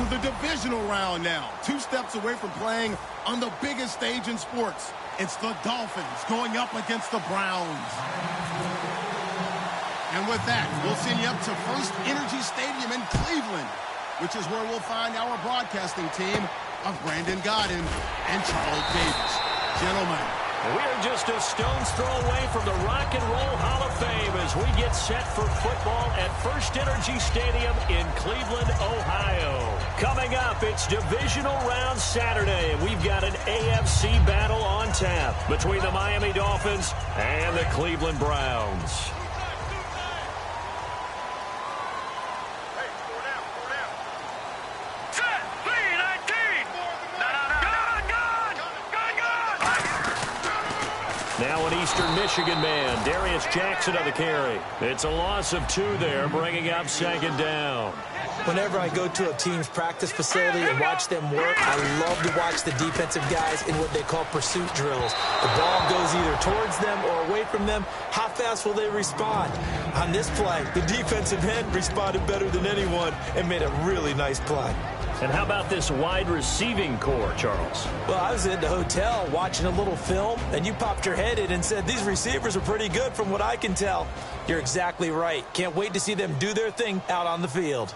to the divisional round now. 2 steps away from playing on the biggest stage in sports. It's the Dolphins going up against the Browns. And with that, we'll send you up to First Energy Stadium in Cleveland, which is where we'll find our broadcasting team of Brandon Godden and Charlie Davis. Gentlemen, we're just a stone's throw away from the Rock and Roll Hall of Fame as we get set for football at First Energy Stadium in Cleveland, Ohio. Coming up, it's Divisional Round Saturday, and we've got an AFC battle on tap between the Miami Dolphins and the Cleveland Browns. Now an Eastern Michigan man, Darius Jackson on the carry. It's a loss of 2 there, bringing up second down. Whenever I go to a team's practice facility and watch them work, I love to watch the defensive guys in what they call pursuit drills. The ball goes either towards them or away from them. How fast will they respond? On this play, the defensive end responded better than anyone and made a really nice play. And how about this wide receiving core, Charles? Well, I was in the hotel watching a little film, and you popped your head in and said, these receivers are pretty good from what I can tell. You're exactly right. Can't wait to see them do their thing out on the field.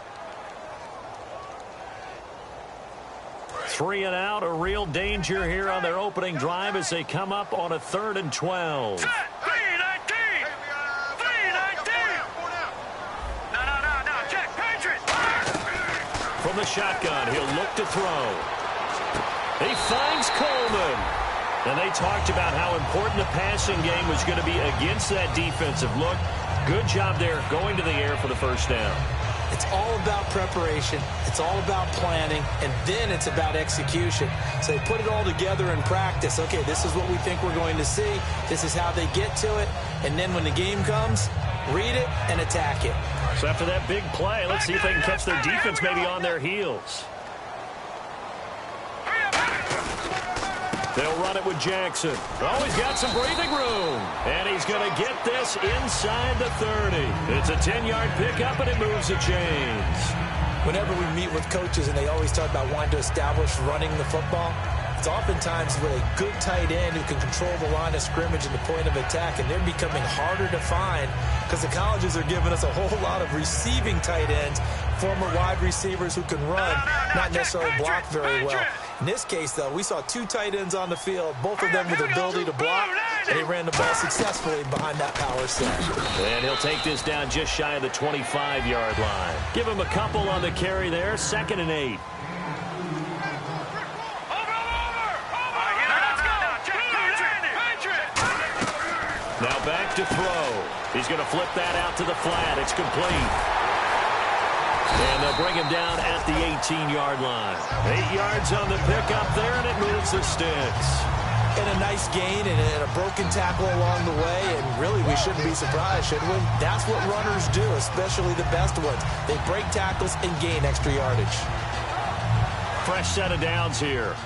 3 and out, a real danger here on their opening drive as they come up on a 3rd and 12. From the shotgun, he'll look to throw. He finds Coleman. And they talked about how important the passing game was going to be against that defensive look. Good job there going to the air for the first down. It's all about preparation. It's all about planning. And then it's about execution. So they put it all together in practice. Okay, this is what we think we're going to see. This is how they get to it. And then when the game comes, read it and attack it. So after that big play, let's see if they can catch their defense maybe on their heels. They'll run it with Jackson. Oh, he's got some breathing room. And he's going to get this inside the 30. It's a 10-yard pickup, and it moves the chains. Whenever we meet with coaches and they always talk about wanting to establish running the football, it's oftentimes with a good tight end who can control the line of scrimmage and the point of attack, and they're becoming harder to find because the colleges are giving us a whole lot of receiving tight ends, former wide receivers who can run, not necessarily block very well. In this case, though, we saw 2 tight ends on the field, both of them with the ability to block, and he ran the ball successfully behind that power set. And he'll take this down just shy of the 25-yard line. Give him a couple on the carry there, 2nd and 8. Now back to throw. He's going to flip that out to the flat. It's complete. And they'll bring him down at the 18-yard line. 8 yards on the pickup there, and it moves the sticks. And a nice gain and a broken tackle along the way, and really we shouldn't be surprised, should we? That's what runners do, especially the best ones. They break tackles and gain extra yardage. Fresh set of downs here.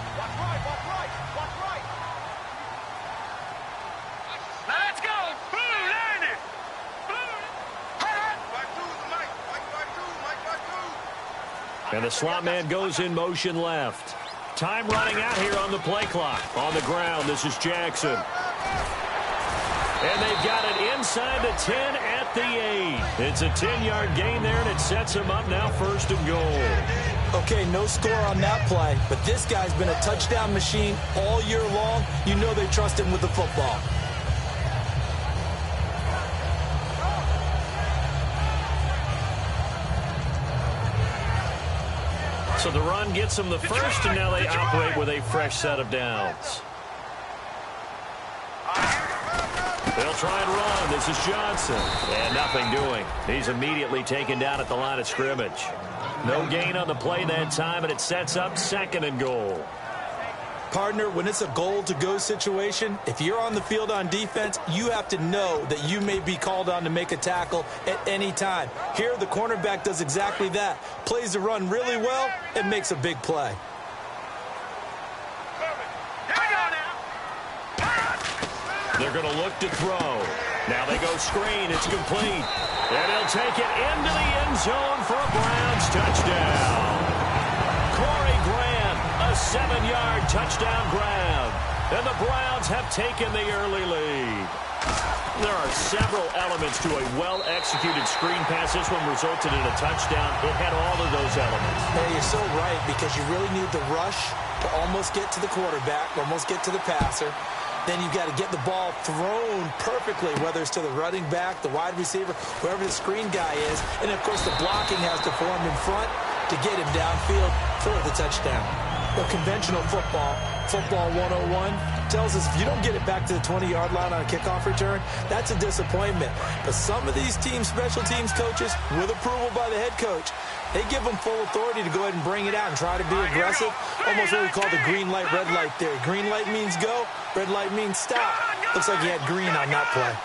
And the slot man goes in motion left. Time running out here on the play clock. On the ground, this is Jackson. And they've got it inside the 10 at the 8. It's a 10-yard gain there, and it sets them up now 1st and goal. Okay, no score on that play, but this guy's been a touchdown machine all year long. You know they trust him with the football. So the run gets them the first, and now they operate with a fresh set of downs. They'll try and run. This is Johnson. And nothing doing. He's immediately taken down at the line of scrimmage. No gain on the play that time, and it sets up 2nd and goal. Partner, when it's a goal-to-go situation, if you're on the field on defense, you have to know that you may be called on to make a tackle at any time. Here, the cornerback does exactly that. Plays the run really well and makes a big play. They're going to look to throw. Now they go screen. It's complete. And he'll take it into the end zone for a Browns touchdown. touchdown grab. And the Browns have taken the early lead. There are several elements to a well-executed screen pass. This one resulted in a touchdown. It had all of those elements. Yeah, you're so right, because you really need the rush to almost get to the quarterback, almost get to the passer. Then you've got to get the ball thrown perfectly, whether it's to the running back, the wide receiver, whoever the screen guy is. And, of course, the blocking has to form in front to get him downfield for the touchdown. The conventional football 101, tells us if you don't get it back to the 20-yard line on a kickoff return, that's a disappointment. But some of these teams, special teams coaches, with approval by the head coach, they give them full authority to go ahead and bring it out and try to be aggressive. Almost what we call the green light, red light theory. Green light means go, red light means stop. Looks like he had green on that play.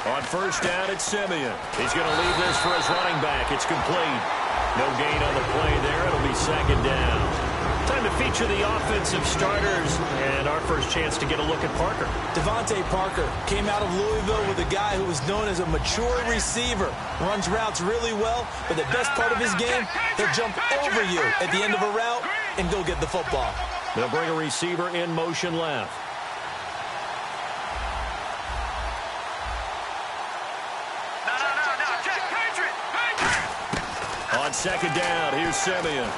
On first down, it's Simeon. He's going to leave this for his running back. It's complete. No gain on the play there. It'll be second down. Time to feature the offensive starters, and our first chance to get a look at Parker. Devontae Parker came out of Louisville with a guy who was known as a mature receiver. Runs routes really well, but the best part of his game, he'll jump over you at the end of a route and go get the football. They'll bring a receiver in motion left. On second down, here's Simeon.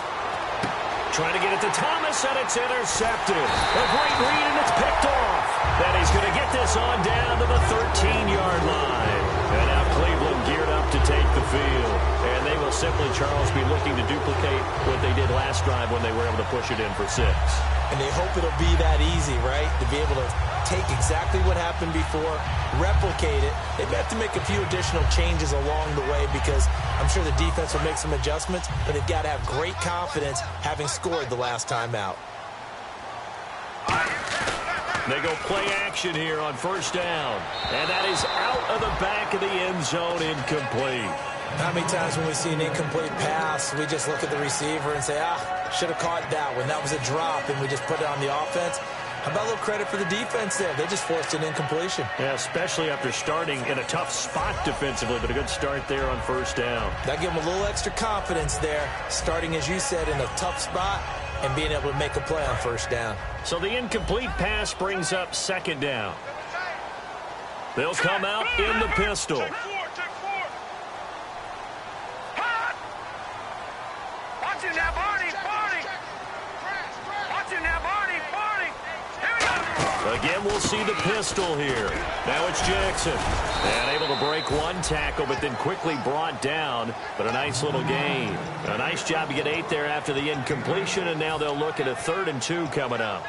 Trying to get it to Thomas, and it's intercepted. A great read, and it's picked off. Then he's going to get this on down to the 13-yard line. And now Cleveland geared up to take the field. And they will simply, Charles, be looking to duplicate what they did last drive when they were able to push it in for 6. And they hope it'll be that easy, right? To be able to take exactly what happened before, replicate it. They may have to make a few additional changes along the way, because I'm sure the defense will make some adjustments, but they've got to have great confidence having scored the last time out. They go play action here on first down. And that is out of the back of the end zone, incomplete. How many times when we see an incomplete pass, we just look at the receiver and say, should have caught that one. That was a drop, and we just put it on the offense. How about a little credit for the defense there? They just forced an incompletion. Yeah, especially after starting in a tough spot defensively, but a good start there on first down. That gave them a little extra confidence there, starting, as you said, in a tough spot and being able to make a play on first down. So the incomplete pass brings up second down. They'll come out in the pistol. Again, we'll see the pistol here. Now it's Jackson. And able to break one tackle, but then quickly brought down. But a nice little gain. A nice job to get 8 there after the incompletion, and now they'll look at a 3rd and 2 coming up.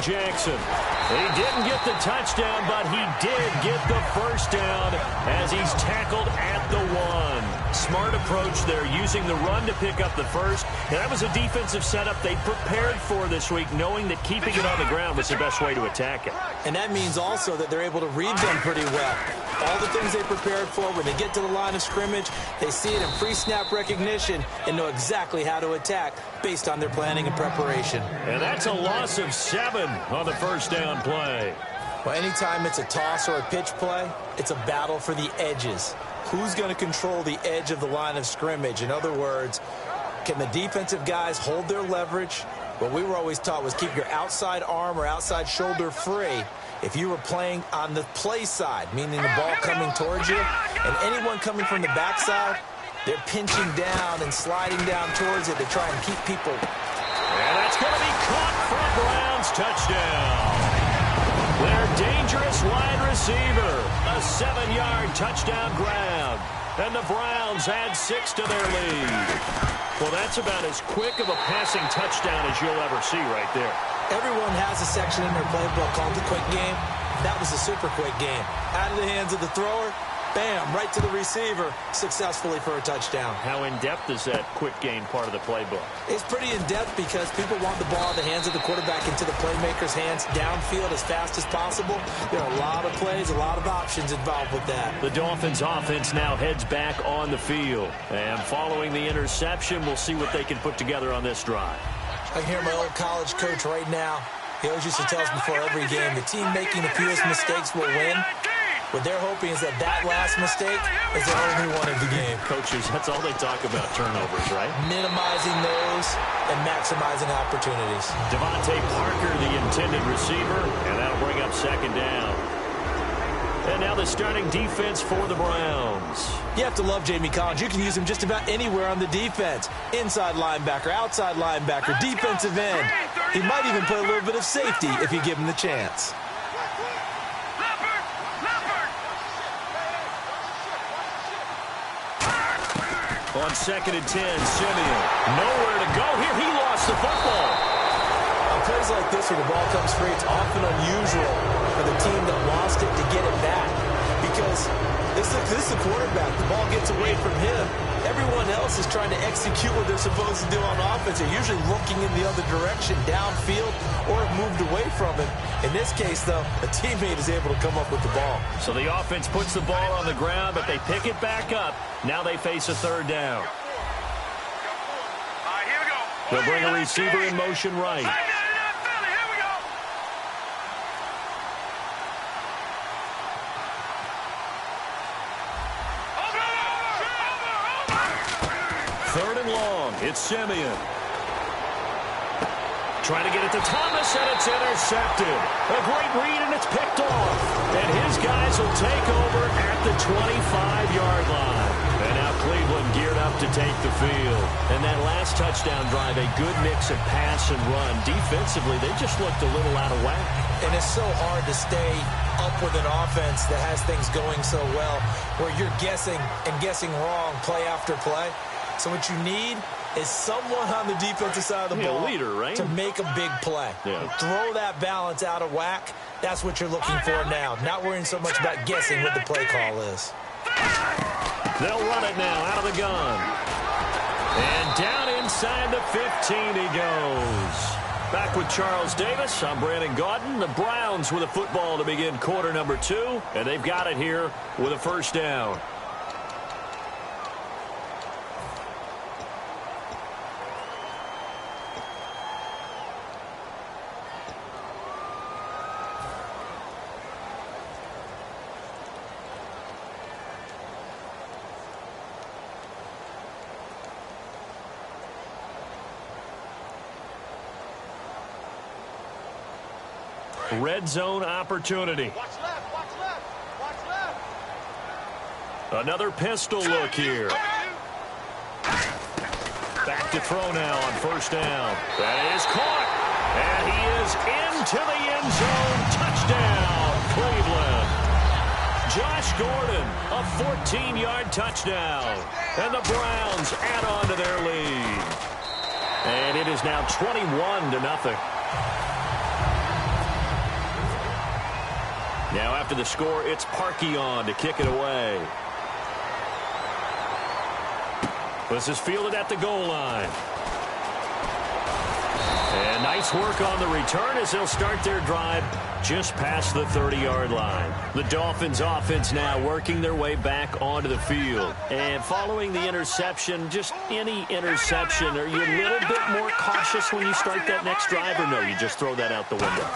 Jackson. He didn't get the touchdown, but he did get the first down as he's tackled at the 1. Smart approach there, using the run to pick up the first. And that was a defensive setup they prepared for this week, knowing that keeping it on the ground was the best way to attack it. And that means also that they're able to read them pretty well. All the things they prepared for, when they get to the line of scrimmage, they see it in pre-snap recognition and know exactly how to attack based on their planning and preparation. And that's a loss of 7 on the first down play. Well, anytime it's a toss or a pitch play, it's a battle for the edges. Who's going to control the edge of the line of scrimmage? In other words, can the defensive guys hold their leverage? What we were always taught was keep your outside arm or outside shoulder free. If you were playing on the play side, meaning the ball coming towards you, and anyone coming from the backside, they're pinching down and sliding down towards it to try and keep people. And that's going to be caught for a Browns touchdown. Their dangerous wide receiver, a 7-yard touchdown grab. And the Browns add 6 to their lead. Well, that's about as quick of a passing touchdown as you'll ever see right there. Everyone has a section in their playbook called the quick game. That was a super quick game. Out of the hands of the thrower, Bam, right to the receiver, successfully for a touchdown. How in-depth is that quick game part of the playbook? It's pretty in-depth because people want the ball in the hands of the quarterback into the playmaker's hands downfield as fast as possible. There are a lot of plays, a lot of options involved with that. The Dolphins offense now heads back on the field. And following the interception, we'll see what they can put together on this drive. I can hear my old college coach right now. He always used to tell us before every game, the team making the fewest mistakes will win. What they're hoping is that last mistake is the only one of the game. Coaches, that's all they talk about, turnovers, right? Minimizing those and maximizing opportunities. Devontae Parker, the intended receiver, and that'll bring up second down. And now the starting defense for the Browns. You have to love Jamie Collins. You can use him just about anywhere on the defense. Inside linebacker, outside linebacker, defensive end. He might even play a little bit of safety if you give him the chance. On 2nd and 10, Simeon. Nowhere to go here. He lost the football. On plays like this where the ball comes free, it's often unusual for the team that lost it to get it back. Because this is the quarterback. The ball gets away from him. Everyone else is trying to execute what they're supposed to do on offense. They're usually looking in the other direction, downfield, or have moved away from him. In this case, though, a teammate is able to come up with the ball. So the offense puts the ball on the ground, but they pick it back up. Now they face a third down. They'll bring a receiver in motion right. Third and long. It's Simeon. Trying to get it to Thomas, and it's intercepted. A great read, and it's picked off. And his guys will take over at the 25-yard line. And now Cleveland geared up to take the field. And that last touchdown drive, a good mix of pass and run. Defensively, they just looked a little out of whack. And it's so hard to stay up with an offense that has things going so well, where you're guessing and guessing wrong play after play. So what you need is someone on the defensive side of the ball leader, right? to make a big play. Yeah. Throw that balance out of whack. That's what you're looking for now. Not worrying so much about guessing what the play call is. They'll run it now out of the gun. And down inside the 15 he goes. Back with Charles Davis, I'm Brandon Gaudin. The Browns with a football to begin quarter number 2. And they've got it here with a first down. Red zone opportunity. Watch left, watch left, watch left. Another pistol look here. Back to throw now on first down. That is caught. And he is into the end zone. Touchdown, Cleveland. Josh Gordon, a 14-yard touchdown. And the Browns add on to their lead. And it is now 21-0. Now after the score, it's Parkey on to kick it away. This is fielded at the goal line. And nice work on the return as they'll start their drive just past the 30-yard line. The Dolphins offense now working their way back onto the field. And following the interception, just any interception, are you a little bit more cautious when you start that next drive, or no, you just throw that out the window?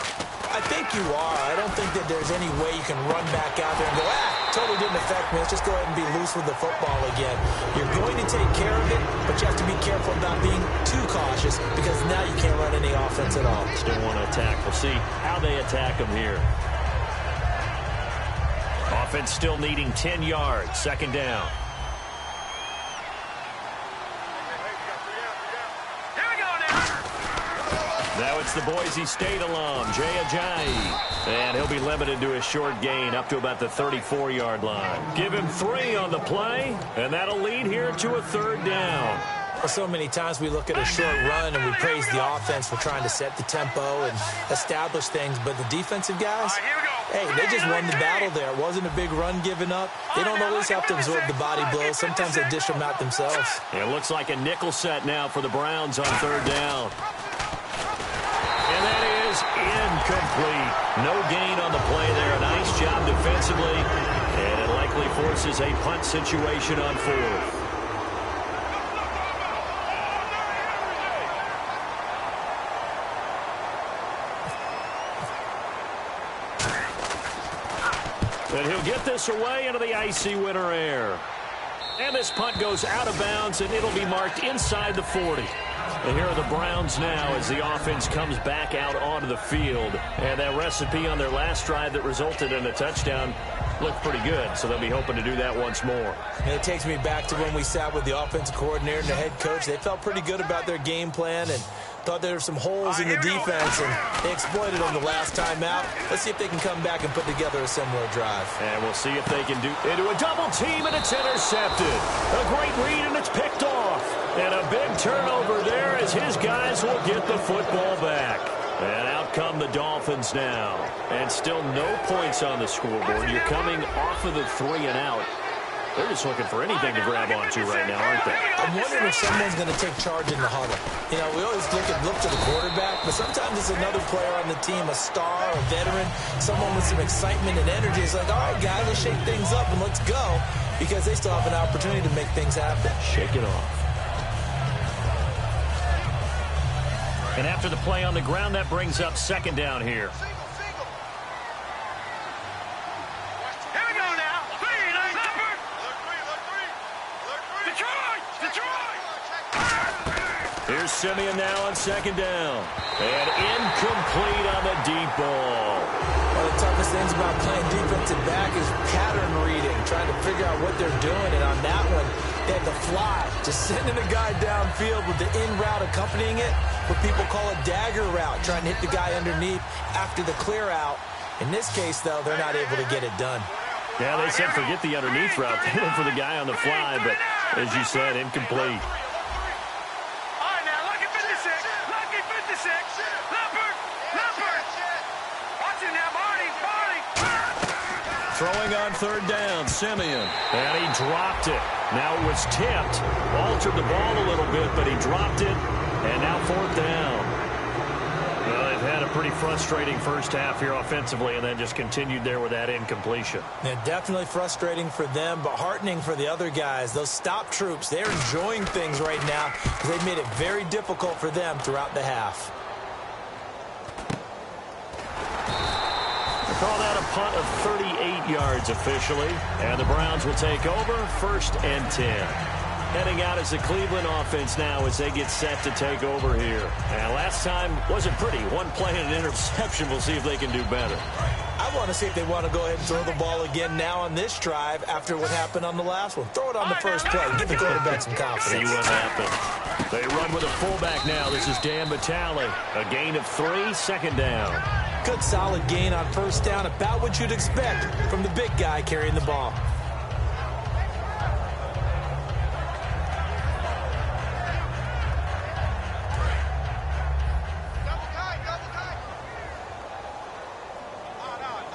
I think you are. I don't think that there's any way you can run back out there and go, totally didn't affect me. Let's just go ahead and be loose with the football again. You're going to take care of it, but you have to be careful about being too cautious because now you can't run any offense at all. Still want to attack. We'll see how they attack them here. Offense still needing 10 yards. Second down. Now it's the Boise State alum, Jay Ajayi. And he'll be limited to a short gain up to about the 34-yard line. Give him 3 on the play, and that'll lead here to a third down. Well, so many times we look at a short run and we praise the offense for trying to set the tempo and establish things, but the defensive guys, hey, they just won the battle there. It wasn't a big run given up. They don't always have to absorb the body blows. Sometimes they dish them out themselves. It looks like a nickel set now for the Browns on third down. And that is incomplete. No gain on the play there. A nice job defensively. And it likely forces a punt situation on fourth. And he'll get this away into the icy winter air. And this punt goes out of bounds, and it'll be marked inside the 40. And here are the Browns now as the offense comes back out onto the field. And that recipe on their last drive that resulted in a touchdown looked pretty good, so they'll be hoping to do that once more. And it takes me back to when we sat with the offensive coordinator and the head coach. They felt pretty good about their game plan and thought there were some holes in the defense, and they exploited them the last time out. Let's see if they can come back and put together a similar drive. And we'll see if they can do into a double team, and it's intercepted. A great read, and it's picked off. And a big turnover there as his guys will get the football back. And out come the Dolphins now. And still no points on the scoreboard. You're coming off of the 3 and out. They're just looking for anything to grab onto right now, aren't they? I'm wondering if someone's going to take charge in the huddle. You know, we always look to the quarterback, but sometimes it's another player on the team, a star, a veteran, someone with some excitement and energy. It's like, all right, guys, let's shake things up and let's go, because they still have an opportunity to make things happen. Shake it off. And after the play on the ground, that brings up second down here. Here's Simeon now on second down. And incomplete on the deep ball. One of the toughest things about playing defensive back is pattern reading, trying to figure out what they're doing. And on that one, they had to fly, just sending a guy downfield with the in route accompanying it, what people call a dagger route, trying to hit the guy underneath after the clear out. In this case, though, they're not able to get it done. Yeah, they said forget the underneath route. They went for the guy on the fly, but as you said, incomplete. Throwing on third down, Simeon. And he dropped it. Now it was tipped. Altered the ball a little bit, but he dropped it. And now fourth down. Well, they've had a pretty frustrating first half here offensively, and then just continued there with that incompletion. Yeah, definitely frustrating for them, but heartening for the other guys. Those stop troops, they're enjoying things right now because they've made it very difficult for them throughout the half. Call that a punt of 38 yards officially. And the Browns will take over, 1st and 10. Heading out as the Cleveland offense now as they get set to take over here. And last time wasn't pretty. One play and an interception. We'll see if they can do better. I want to see if they want to go ahead and throw the ball again now on this drive after what happened on the last one. Throw it on the first play. Give the quarterback some confidence. See what happens. They run with a fullback now. This is Dan Vitale. A gain of 3, second down. Good solid gain on first down, about what you'd expect from the big guy carrying the ball.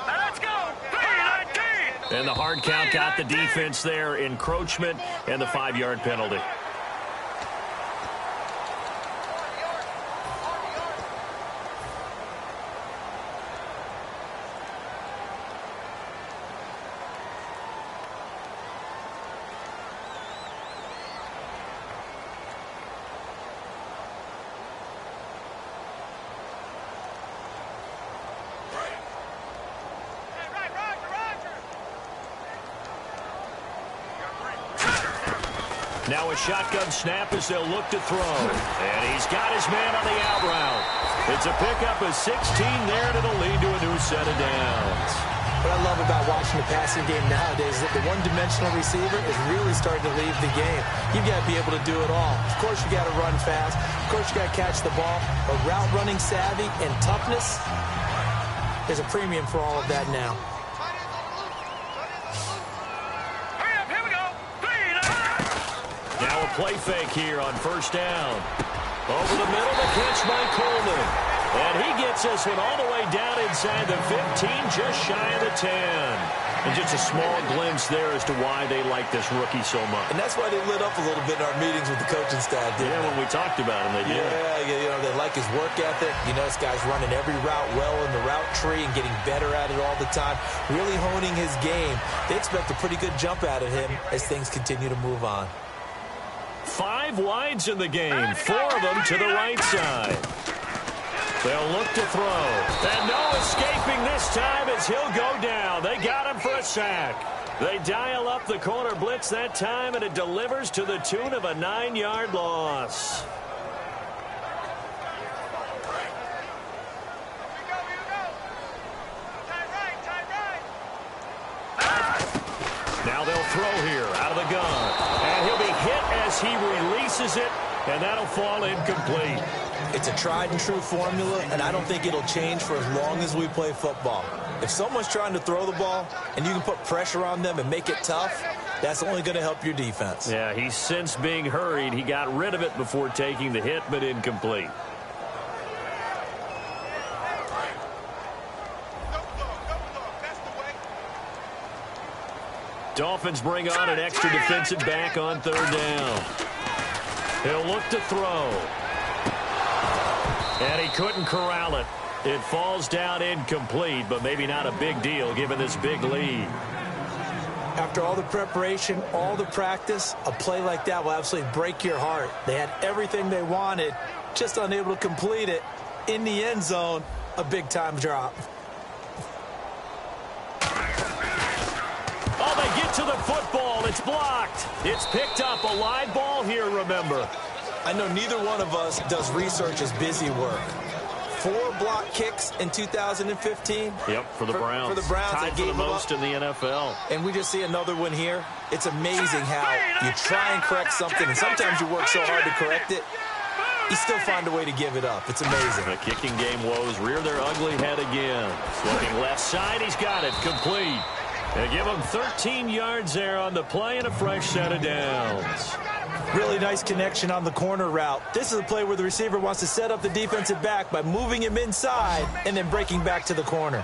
Let's go. And the hard count got the defense there. Encroachment and the 5-yard penalty. Now a shotgun snap as they'll look to throw. And he's got his man on the out route. It's a pickup of 16 there, and it'll lead to a new set of downs. What I love about watching the passing game nowadays is that the one-dimensional receiver is really starting to leave the game. You've got to be able to do it all. Of course, you got to run fast. Of course, you got to catch the ball. But route running savvy and toughness, there's a premium for all of that now. play fake here on first down. Over the middle, the catch by Coleman. And he gets this one all the way down inside the 15, just shy of the 10. And just a small glimpse there as to why they like this rookie so much. And that's why they lit up a little bit in our meetings with the coaching staff. Yeah, when we talked about him, they did. Yeah, they like his work ethic. You know, this guy's running every route well in the route tree and getting better at it all the time, really honing his game. They expect a pretty good jump out of him as things continue to move on. 5 wides in the game, 4 of them to the right side. They'll look to throw. And no escaping this time as he'll go down. They got him for a sack. They dial up the corner blitz that time, and it delivers to the tune of a 9-yard loss. Now they'll throw here out of the gun. And he'll be hit as he releases it, and that'll fall incomplete. It's a tried-and-true formula, and I don't think it'll change for as long as we play football. If someone's trying to throw the ball and you can put pressure on them and make it tough, that's only going to help your defense. Yeah, he's since being hurried. He got rid of it before taking the hit, but incomplete. Dolphins bring on an extra defensive back on third down. He'll look to throw. And he couldn't corral it. It falls down incomplete, but maybe not a big deal given this big lead. After all the preparation, all the practice, a play like that will absolutely break your heart. They had everything they wanted, just unable to complete it. In the end zone, a big-time drop. Oh, they get to the football. It's blocked. It's picked up. A live ball here, remember. I know neither one of us does research as busy work. 4 block kicks in 2015. Yep, for the Browns. For the Browns. Tied for the most in the NFL. And we just see another one here. It's amazing how you try and correct something, and sometimes you work so hard to correct it, you still find a way to give it up. It's amazing. The kicking game woes rear their ugly head again. Looking left side, he's got it. Complete. They give him 13 yards there on the play and a fresh set of downs. Really nice connection on the corner route. This is a play where the receiver wants to set up the defensive back by moving him inside and then breaking back to the corner.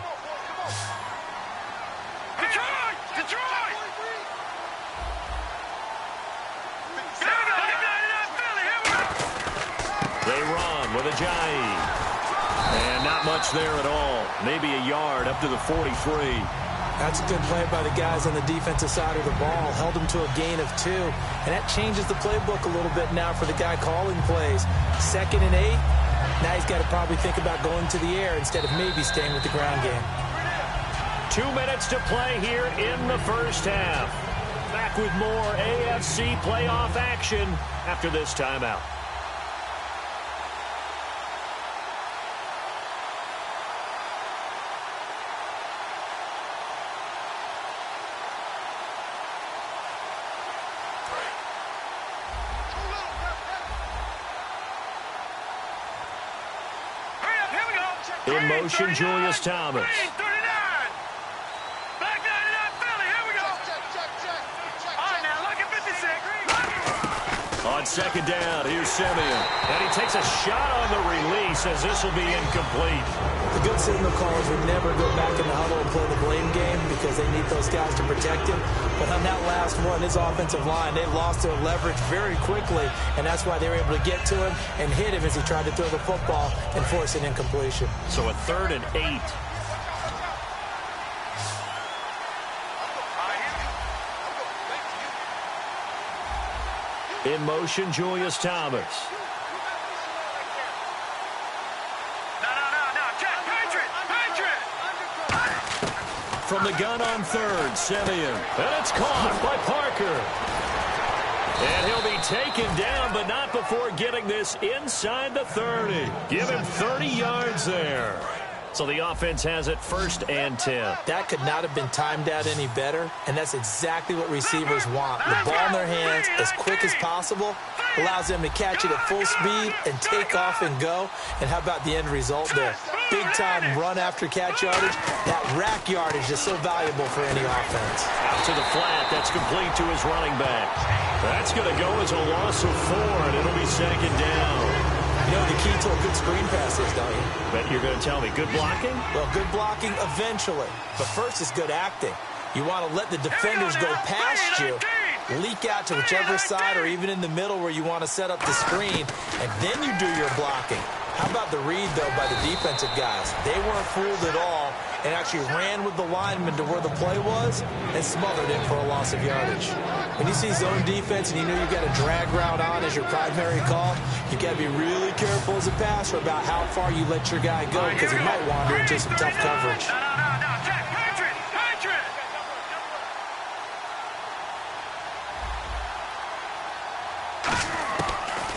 Detroit! They run with Ajayi. And not much there at all. Maybe a yard up to the 43. That's a good play by the guys on the defensive side of the ball. Held him to a gain of 2. And that changes the playbook a little bit now for the guy calling plays. 2nd and 8. Now he's got to probably think about going to the air instead of maybe staying with the ground game. 2 minutes to play here in the first half. Back with more AFC playoff action after this timeout. In motion, Julius Thomas. On 2nd down, here's Simeon. And he takes a shot on the release as this will be incomplete. The good signal callers would never go back in the huddle and play the blame game because they need those guys to protect him. But on that last one, his offensive line, they lost their leverage very quickly, and that's why they were able to get to him and hit him as he tried to throw the football and force an incompletion. So a 3rd and 8. In motion, Julius Thomas. From the gun on 3rd, Simeon. And it's caught by Parker. And he'll be taken down, but not before getting this inside the 30. Give him 30 yards there. So the offense has it 1st and 10. That could not have been timed out any better, and that's exactly what receivers want. The ball in their hands as quick as possible allows them to catch it at full speed and take off and go. And how about the end result there? Big-time run after catch yardage. That rack yardage is so valuable for any offense. Out to the flat. That's complete to his running back. That's going to go as a loss of 4, and it'll be 2nd down. You know the key to a good screen pass is, don't you? Bet you're going to tell me. Good blocking? Well, good blocking eventually. But first is good acting. You want to let the defenders go past you, leak out to whichever side or even in the middle where you want to set up the screen, and then you do your blocking. How about the read, though, by the defensive guys? They weren't fooled at all and actually ran with the lineman to where the play was and smothered it for a loss of yardage. When you see zone defense and you know you've got a drag route on as your primary call, you've got to be really careful as a passer about how far you let your guy go because he might wander into some tough coverage.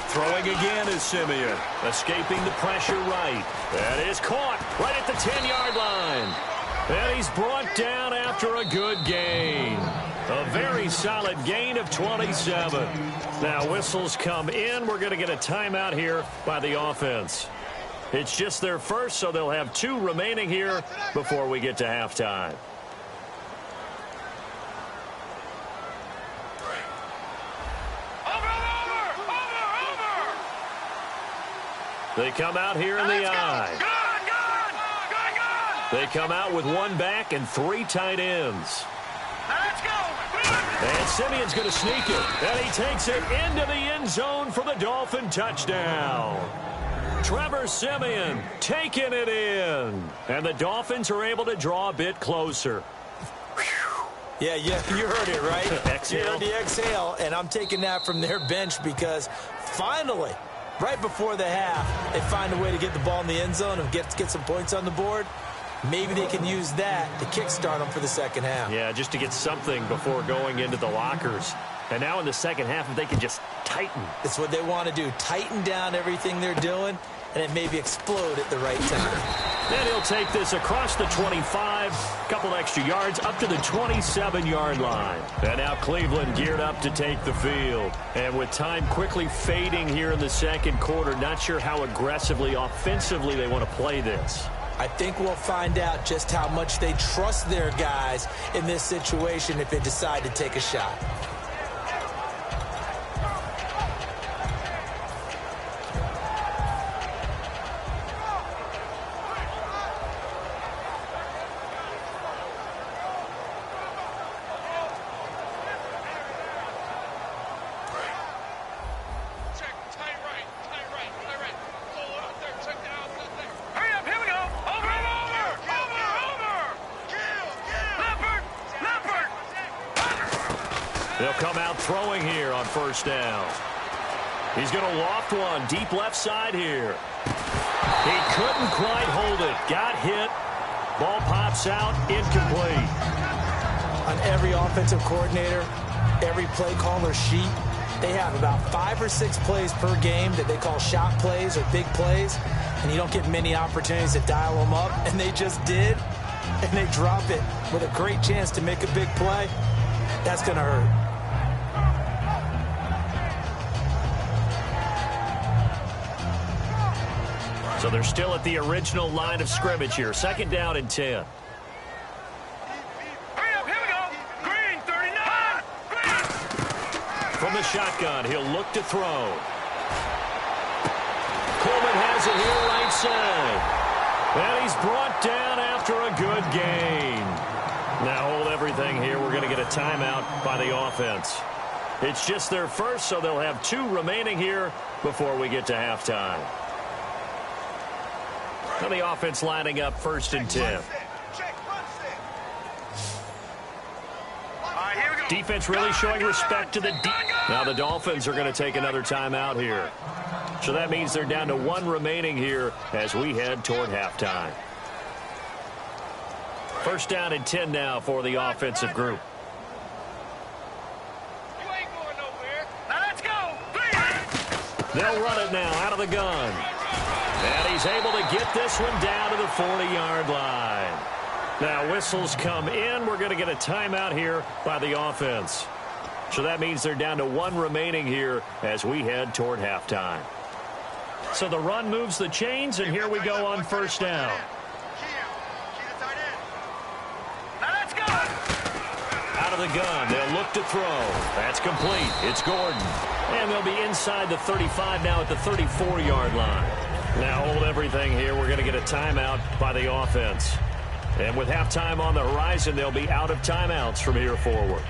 Throwing again is Simeon. Escaping the pressure right. That is caught right at the 10-yard line. And he's brought down after a good gain. A very solid gain of 27. Now whistles come in. We're going to get a timeout here by the offense. It's just their first, so they'll have 2 remaining here before we get to halftime. They come out here in the I. They come out with 1 back and 3 tight ends. And Simeon's going to sneak it. And he takes it into the end zone for the Dolphin touchdown. Trevor Simeon taking it in. And the Dolphins are able to draw a bit closer. Yeah, you heard it, right? Exhale. You heard the exhale, and I'm taking that from their bench because finally, right before the half, they find a way to get the ball in the end zone and get some points on the board. Maybe they can use that to kickstart them for the second half. Yeah, just to get something before going into the lockers. And now in the second half, if they can just tighten. It's what they want to do. Tighten down everything they're doing, and it maybe explode at the right time. Then he'll take this across the 25, couple extra yards, up to the 27-yard line. And now Cleveland geared up to take the field. And with time quickly fading here in the second quarter, not sure how aggressively, offensively they want to play this. I think we'll find out just how much they trust their guys in this situation if they decide to take a shot. They'll come out throwing here on 1st down. He's going to loft one deep left side here. He couldn't quite hold it. Got hit. Ball pops out. Incomplete. On every offensive coordinator, every play caller sheet, they have about 5 or 6 plays per game that they call shot plays or big plays, and you don't get many opportunities to dial them up, and they just did, and they drop it with a great chance to make a big play. That's going to hurt. So they're still at the original line of scrimmage here. 2nd down and 10. From the shotgun, he'll look to throw. Coleman has it here right side. And he's brought down after a good gain. Now hold everything here. We're going to get a timeout by the offense. It's just their first, so they'll have 2 remaining here before we get to halftime. Now the offense lining up 1st and 10. Defense really showing respect to the Now the Dolphins are going to take another timeout here. So that means they're down to 1 remaining here as we head toward halftime. 1st down and 10 now for the offensive group. They'll run it now out of the gun. And he he's able to get this one down to the 40-yard line. Now, whistles come in. We're going to get a timeout here by the offense. So that means they're down to 1 remaining here as we head toward halftime. So the run moves the chains, and here we go on first down. Out of the gun, they'll look to throw. That's complete. It's Gordon. And they'll be inside the 35 now at the 34-yard line. Now hold everything here. We're going to get a timeout by the offense. And with halftime on the horizon, they'll be out of timeouts from here forward.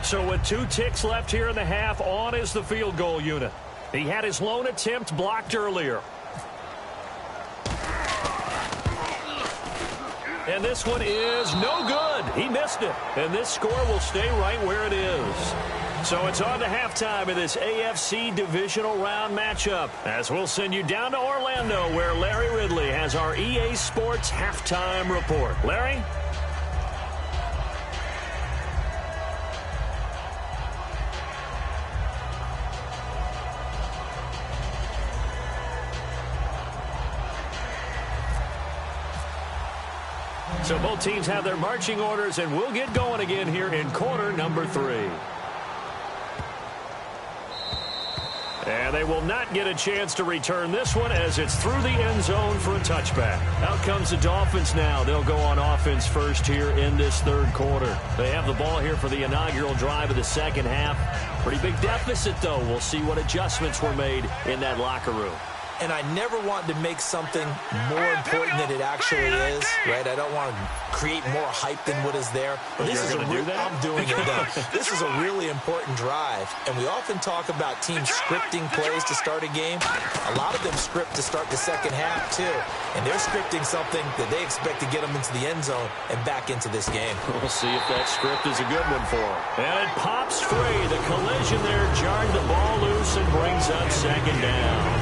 So with 2 ticks left here in the half, on is the field goal unit. He had his lone attempt blocked earlier. And this one is no good. He missed it. And this score will stay right where it is. So it's on to halftime of this AFC divisional round matchup, as we'll send you down to Orlando, where Larry Ridley has our EA Sports halftime report. Larry? So both teams have their marching orders, and we'll get going again here in quarter number 3. And they will not get a chance to return this one as it's through the end zone for a touchback. Out comes the Dolphins now. They'll go on offense first here in this third quarter. They have the ball here for the inaugural drive of the second half. Pretty big deficit, though. We'll see what adjustments were made in that locker room. And I never want to make something more important than it actually is, right? I don't want to create more hype than what is there. But this is I'm doing it, though. This is a really important drive. And we often talk about teams scripting plays to start a game. A lot of them script to start the second half, too. And they're scripting something that they expect to get them into the end zone and back into this game. We'll see if that script is a good one for them. And it pops free. The collision there jarred the ball loose and brings up second down.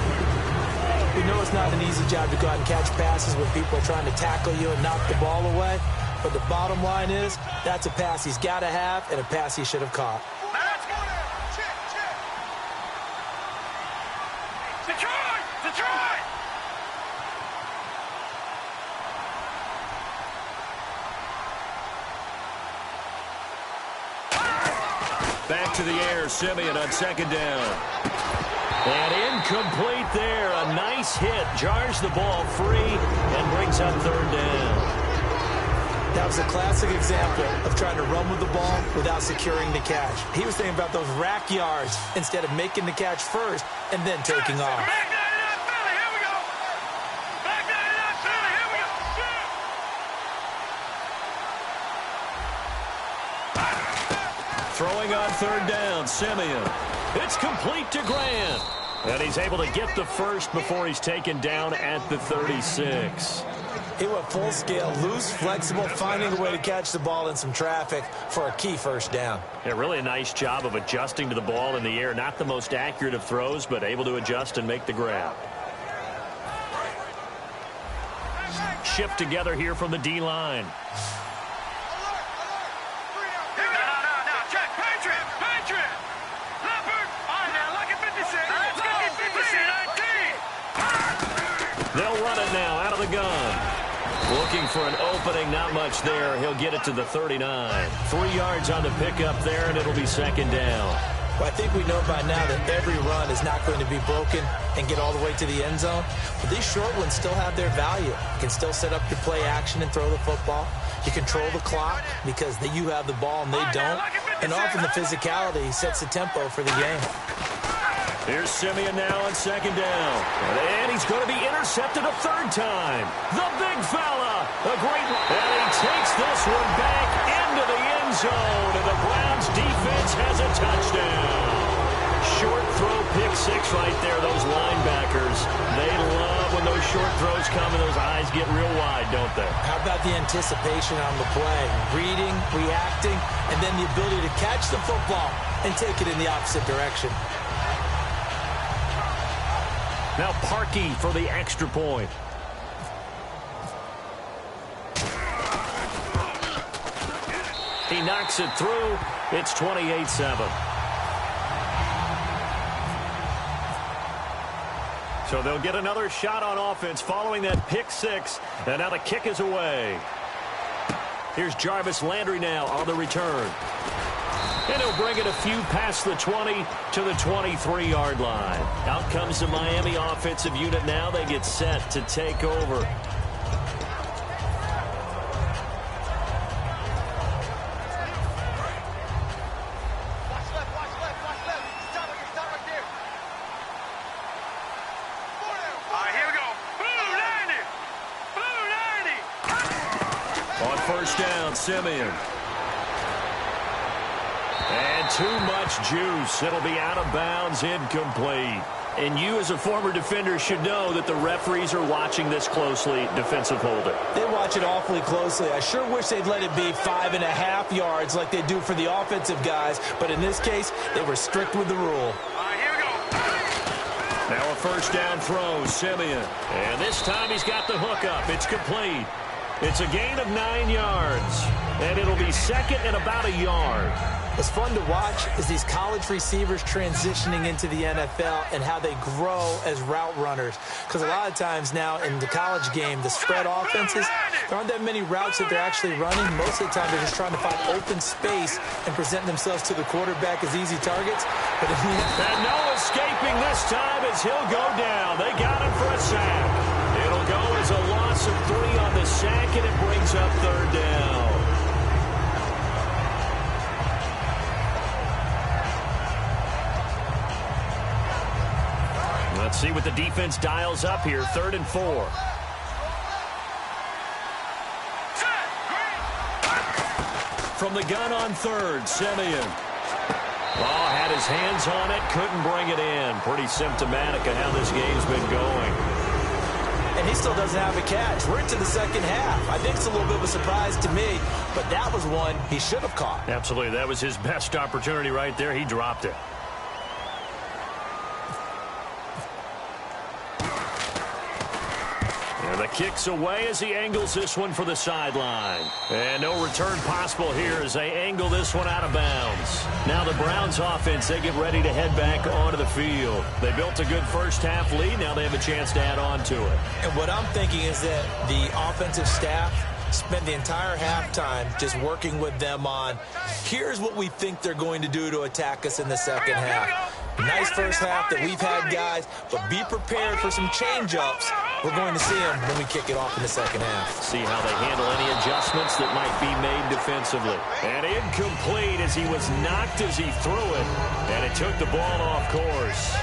We know it's not an easy job to go out and catch passes when people are trying to tackle you and knock the ball away. But the bottom line is, that's a pass he's got to have and a pass he should have caught. Detroit! Back to the air, Simeon on second down. And incomplete there. A nice hit. Jars the ball free and brings up third down. That was a classic example of trying to run with the ball without securing the catch. He was thinking about those rack yards instead of making the catch first and then taking off. Throwing on third down, Simeon. It's complete to Grant. And he's able to get the first before he's taken down at the 36. He went full scale, loose, flexible, finding a way to catch the ball in some traffic for a key first down. Yeah, really a nice job of adjusting to the ball in the air. Not the most accurate of throws, but able to adjust and make the grab. Shift together here from the D-line. They'll run it now out of the gun. Looking for an opening, not much there. He'll get it to the 39. 3 yards on the pickup there, and it'll be second down. Well, I think we know by now that every run is not going to be broken and get all the way to the end zone. But these short ones still have their value. You can still set up your play action and throw the football. You control the clock because you have the ball and they don't. And often the physicality sets the tempo for the game. Here's Simeon now on second down. And he's going to be intercepted a third time. The big fella. A great... And he takes this one back into the end zone. And the Browns defense has a touchdown. Short throw, pick six right there. Those linebackers, they love when those short throws come and those eyes get real wide, don't they? How about the anticipation on the play? Reading, reacting, and then the ability to catch the football and take it in the opposite direction. Now Parkey for the extra point. He knocks it through. It's 28-7. So they'll get another shot on offense following that pick six. And now the kick is away. Here's Jarvis Landry now on the return. And he'll bring it a few past the 20 to the 23-yard line. Out comes the Miami offensive unit now. They get set to take over. First down, Simeon. And too much juice. It'll be out of bounds, incomplete. And you as a former defender should know that the referees are watching this closely, defensive holder. They watch it awfully closely. I sure wish they'd let it be 5.5 yards like they do for the offensive guys. But in this case, they were strict with the rule. Here we go. Now a first down throw, Simeon. And this time he's got the hook up. It's complete. It's a gain of 9 yards, and it'll be second and about a yard. What's fun to watch is these college receivers transitioning into the NFL and how they grow as route runners. Because a lot of times now in the college game, the spread offenses, there aren't that many routes that they're actually running. Most of the time they're just trying to find open space and present themselves to the quarterback as easy targets. But and no escaping this time as he'll go down. They got him for a sack. It'll go as a loss of 3 on the sack, and it brings up third down. Let's see what the defense dials up here. 3rd and 4. From the gun on 3rd, Simeon. Oh, had his hands on it, couldn't bring it in. Pretty symptomatic of how this game's been going. And he still doesn't have a catch. We're into the second half. I think it's a little bit of a surprise to me, but that was one he should have caught. Absolutely. That was his best opportunity right there. He dropped it. And the kick's away as he angles this one for the sideline. And no return possible here as they angle this one out of bounds. Now the Browns offense, they get ready to head back onto the field. They built a good first half lead. Now they have a chance to add on to it. And what I'm thinking is that the offensive staff spent the entire halftime just working with them on, here's what we think they're going to do to attack us in the second half. Nice first half that we've had, guys, but be prepared for some change-ups. We're going to see them when we kick it off in the second half. See how they handle any adjustments that might be made defensively. And incomplete as he was knocked as he threw it. And it took the ball off course.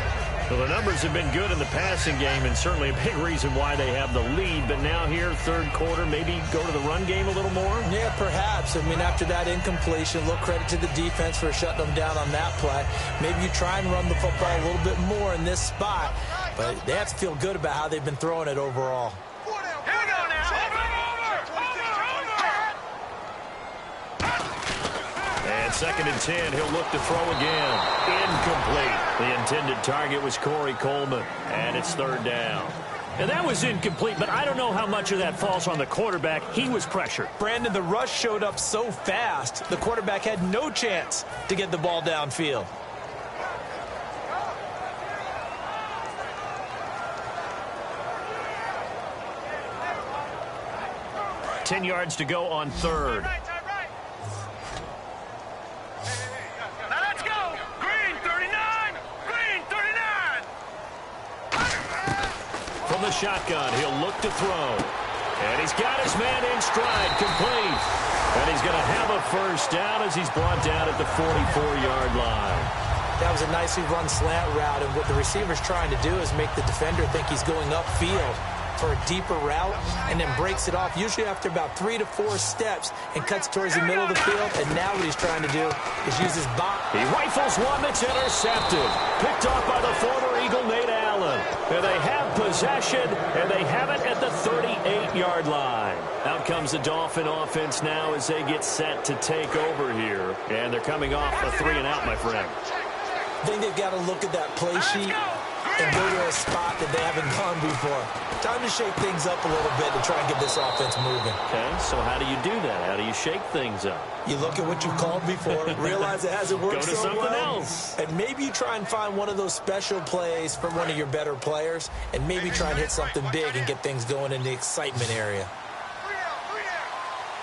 Well, the numbers have been good in the passing game, and certainly a big reason why they have the lead. But now here, third quarter, maybe go to the run game a little more? Yeah, perhaps. I mean, after that incompletion, a little credit to the defense for shutting them down on that play. Maybe you try and run the football a little bit more in this spot. But they have to feel good about how they've been throwing it overall. Here we go now. And 2nd and 10, he'll look to throw again. Incomplete. The intended target was Corey Coleman, and it's 3rd down. And that was incomplete, but I don't know how much of that falls on the quarterback. He was pressured. Brandon, the rush showed up so fast, the quarterback had no chance to get the ball downfield. Ten yards to go on 3rd. Now let's go. Green 39. Green 39. From the shotgun, he'll look to throw. And he's got his man in stride, complete. And he's going to have a first down as he's brought down at the 44-yard line. That was a nicely run slant route, and what the receiver's trying to do is make the defender think he's going upfield for a deeper route, and then breaks it off, usually after about 3 to 4 steps, and cuts towards the middle of the field. And now what he's trying to do is use his body. He rifles one that's intercepted. Picked off by the former Eagle, Nate Allen. And they have possession, and they have it at the 38-yard line. Out comes the Dolphin offense now as they get set to take over here. And they're coming off a 3-and-out, my friend. I think they've got to look at that play sheet and go to a spot that they haven't gone before. Time to shake things up a little bit to try and get this offense moving. Okay, so how do you do that? How do you shake things up? You look at what you've called before, realize it hasn't worked Go to so something well, else. and maybe you try and find one of those special plays from one of your better players, and maybe try and hit something big and get things going in the excitement area.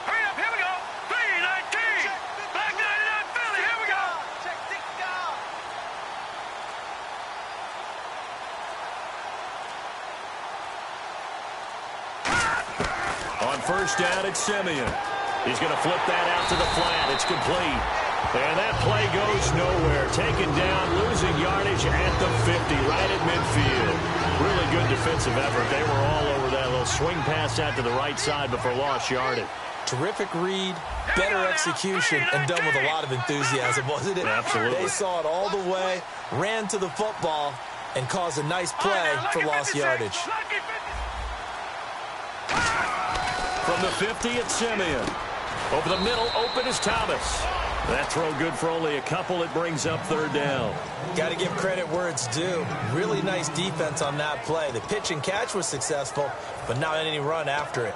Hurry up, here we go. 3-19. Black 99 Philly, here we go. Check 6 down. On first down, it's Simeon. He's going to flip that out to the flat. It's complete. And that play goes nowhere. Taken down, losing yardage at the 50, right at midfield. Really good defensive effort. They were all over that little swing pass out to the right side before lost yardage. Terrific read, better execution, and done with a lot of enthusiasm, wasn't it? Absolutely. They saw it all the way, ran to the football, and caused a nice play for lost yardage. From the 50, it's Simeon. Over the middle, open is Thomas. That throw good for only a couple. It brings up third down. Got to give credit where it's due. Really nice defense on that play. The pitch and catch was successful, but not any run after it.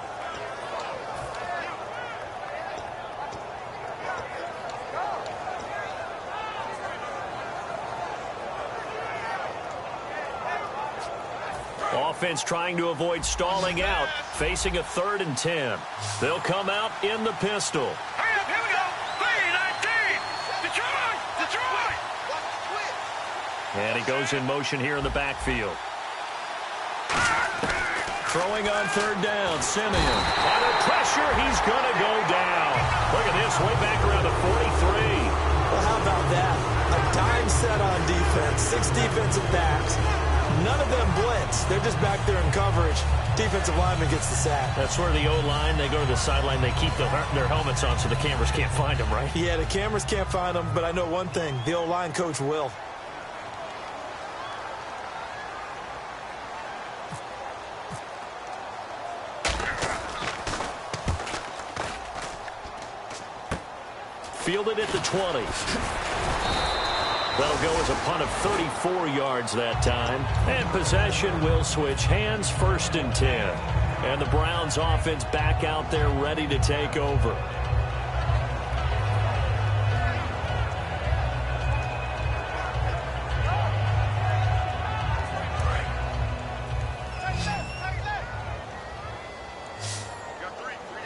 Offense trying to avoid stalling out, facing a 3rd and 10. They'll come out in the pistol. Hurry up, here we go. 3-19. Detroit, Detroit. And he goes in motion here in the backfield. Throwing on 3rd down, Simeon. Under pressure, he's going to go down. Look at this, way back around the 43. Well, how about that? A dime set on defense, 6 defensive backs. None of them blitz. They're just back there in coverage. Defensive lineman gets the sack. That's where the O-line, they go to the sideline, they keep their helmets on so the cameras can't find them, right? Yeah, the cameras can't find them, but I know one thing. The O-line coach will. Fielded at the 20. That'll go as a punt of 34 yards that time. And possession will switch hands, 1st and 10. And the Browns offense back out there ready to take over.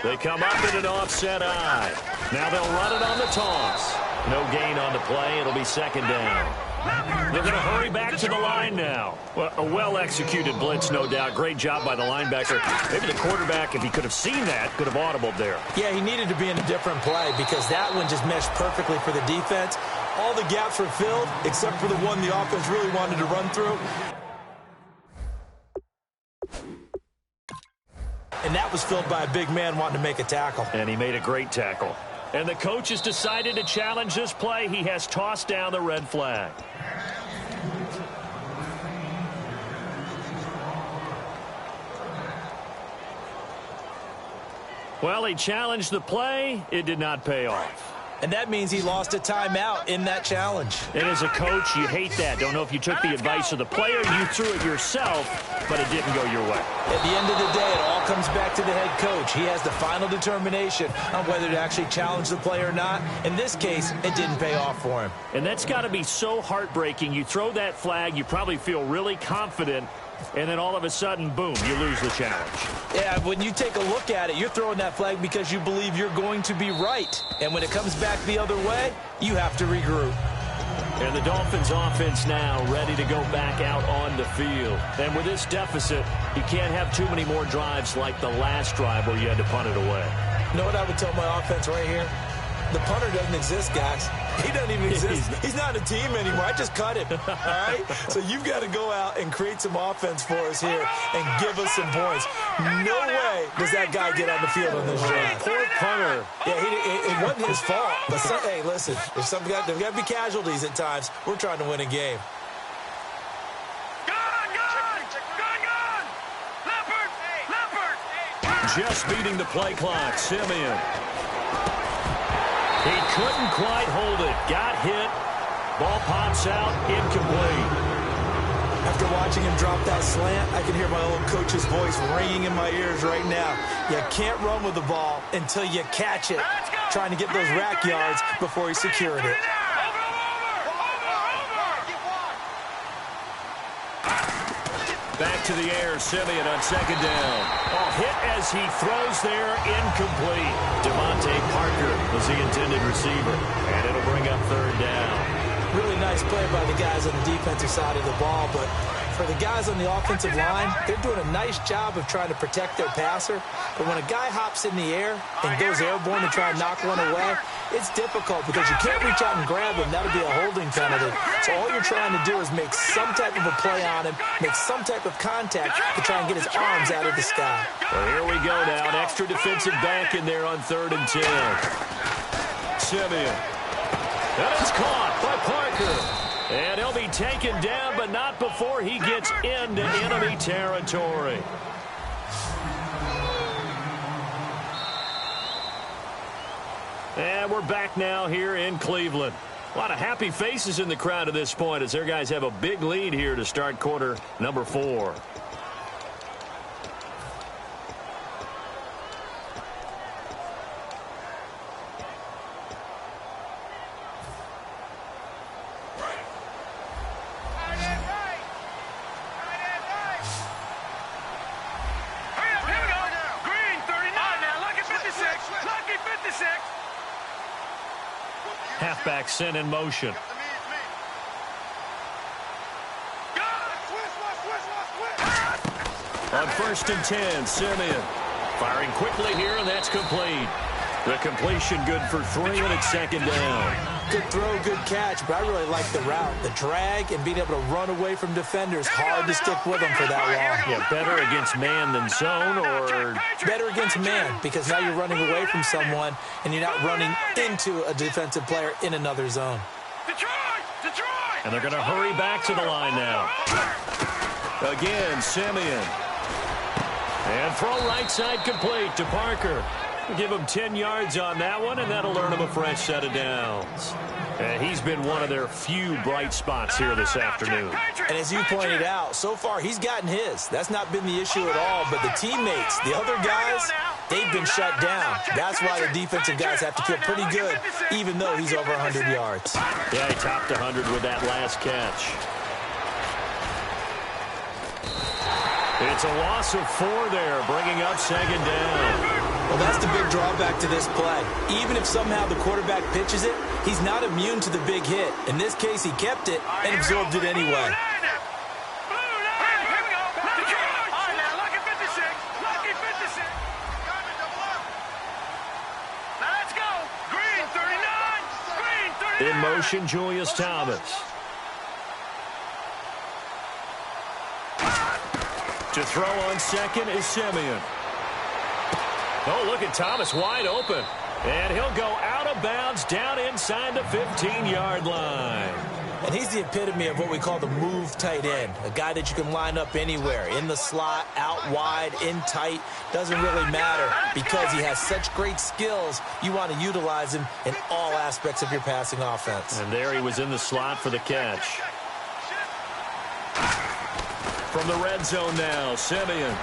They come up in an offset eye. Now they'll run it on the toss. No gain on the play. It'll be 2nd down. They're going to hurry back to the line now. Well, a well-executed blitz, no doubt. Great job by the linebacker. Maybe the quarterback, if he could have seen that, could have audibled there. Yeah, he needed to be in a different play because that one just meshed perfectly for the defense. All the gaps were filled except for the one the offense really wanted to run through. And that was filled by a big man wanting to make a tackle. And he made a great tackle. And the coach has decided to challenge this play. He has tossed down the red flag. Well, he challenged the play. It did not pay off. And that means he lost a timeout in that challenge. And as a coach, you hate that. Don't know if you took the advice of the player, you threw it yourself, but it didn't go your way. At the end of the day, it all comes back to the head coach. He has the final determination on whether to actually challenge the play or not. In this case, it didn't pay off for him. And that's got to be so heartbreaking. You throw that flag, you probably feel really confident, and then all of a sudden, boom, you lose the challenge. Yeah, when you take a look at it, you're throwing that flag because you believe you're going to be right. And when it comes back the other way, you have to regroup. And the Dolphins offense now ready to go back out on the field. And with this deficit, you can't have too many more drives like the last drive where you had to punt it away. You know what I would tell my offense right here? The punter doesn't exist, guys. He doesn't even exist. He's not a team anymore. I just cut him. All right? So you've got to go out and create some offense for us here and give us some points. No way does that guy get on the field on this drive. Poor punter. Yeah, it wasn't his fault. But hey, listen, there's got to be casualties at times. We're trying to win a game. Just beating the play clock, Simeon. He couldn't quite hold it. Got hit. Ball pops out. Incomplete. I After watching him drop that slant, I can hear my old coach's voice ringing in my ears right now. You can't run with the ball until you catch it. Trying to get those rack yards before he secured it. Back to the air, Simeon on second down. Hit as he throws there, incomplete. Devontae Parker was the intended receiver, and it'll bring up third down. Really nice play by the guys on the defensive side of the ball, but for the guys on the offensive line, they're doing a nice job of trying to protect their passer. But when a guy hops in the air and goes airborne to try and knock one away, it's difficult because you can't reach out and grab him. That'll be a holding penalty. So all you're trying to do is make some type of a play on him, make some type of contact to try and get his arms out of the sky. Well, here we go now. An extra defensive back in there on 3rd and 10. Simeon. And it's caught by Parker. And he'll be taken down, but not before he gets into enemy territory. And we're back now here in Cleveland. A lot of happy faces in the crowd at this point as their guys have a big lead here to start quarter number 4. Halfback sent in motion. On 1st and 10, Simeon firing quickly here, and that's complete. The completion good for 3, and it's 2nd down. Good throw, good catch, but I really like the route. The drag and being able to run away from defenders, hard to stick with them for that long. Yeah, better against man than zone, or better against man, because now you're running away from someone and you're not running into a defensive player in another zone. And they're going to hurry back to the line now. Again, Simeon. And throw right side complete to Parker. Give him 10 yards on that one, and that'll earn him a fresh set of downs. And he's been one of their few bright spots here this afternoon. And as you pointed out, so far he's gotten his. That's not been the issue at all, but the teammates, the other guys, they've been shut down. That's why the defensive guys have to feel pretty good, even though he's over 100 yards. Yeah, he topped 100 with that last catch. It's a loss of 4 there, bringing up 2nd down. Well, that's the big drawback to this play. Even if somehow the quarterback pitches it, he's not immune to the big hit. In this case, he kept it and absorbed it anyway. In motion, Julius Thomas. To throw on 2nd is Simeon. Oh, look at Thomas wide open. And he'll go out of bounds down inside the 15-yard line. And he's the epitome of what we call the move tight end. A guy that you can line up anywhere. In the slot, out wide, in tight. Doesn't really matter because he has such great skills. You want to utilize him in all aspects of your passing offense. And there he was in the slot for the catch. From the red zone now, Simeon.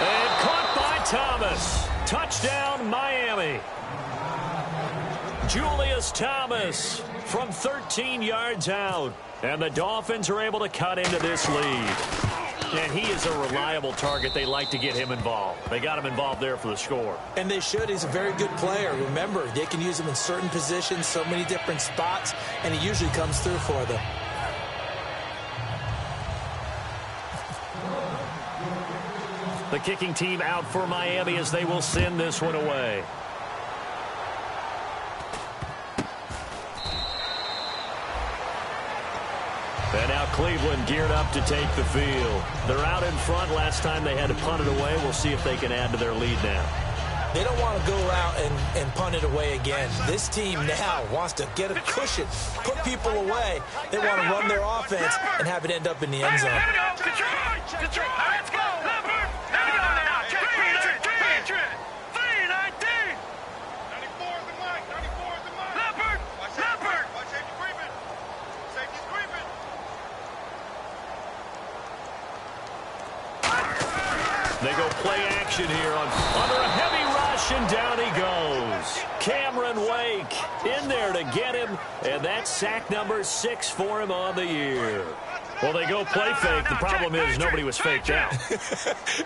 And caught by Thomas. Touchdown, Miami. Julius Thomas from 13 yards out. And the Dolphins are able to cut into this lead. And he is a reliable target. They like to get him involved. They got him involved there for the score. And they should. He's a very good player. Remember, they can use him in certain positions, so many different spots, and he usually comes through for them. The kicking team out for Miami as they will send this one away. And now Cleveland geared up to take the field. They're out in front. Last time they had to punt it away. We'll see if they can add to their lead now. They don't want to go out and punt it away again. This team now wants to get a cushion, put people away. They want to run their offense and have it end up in the end zone. Detroit, let's go. They go play action here under a heavy rush, and down he goes. Cameron Wake in there to get him, and that's sack number 6 for him on the year. Well, they go play fake. The problem is nobody was faked out.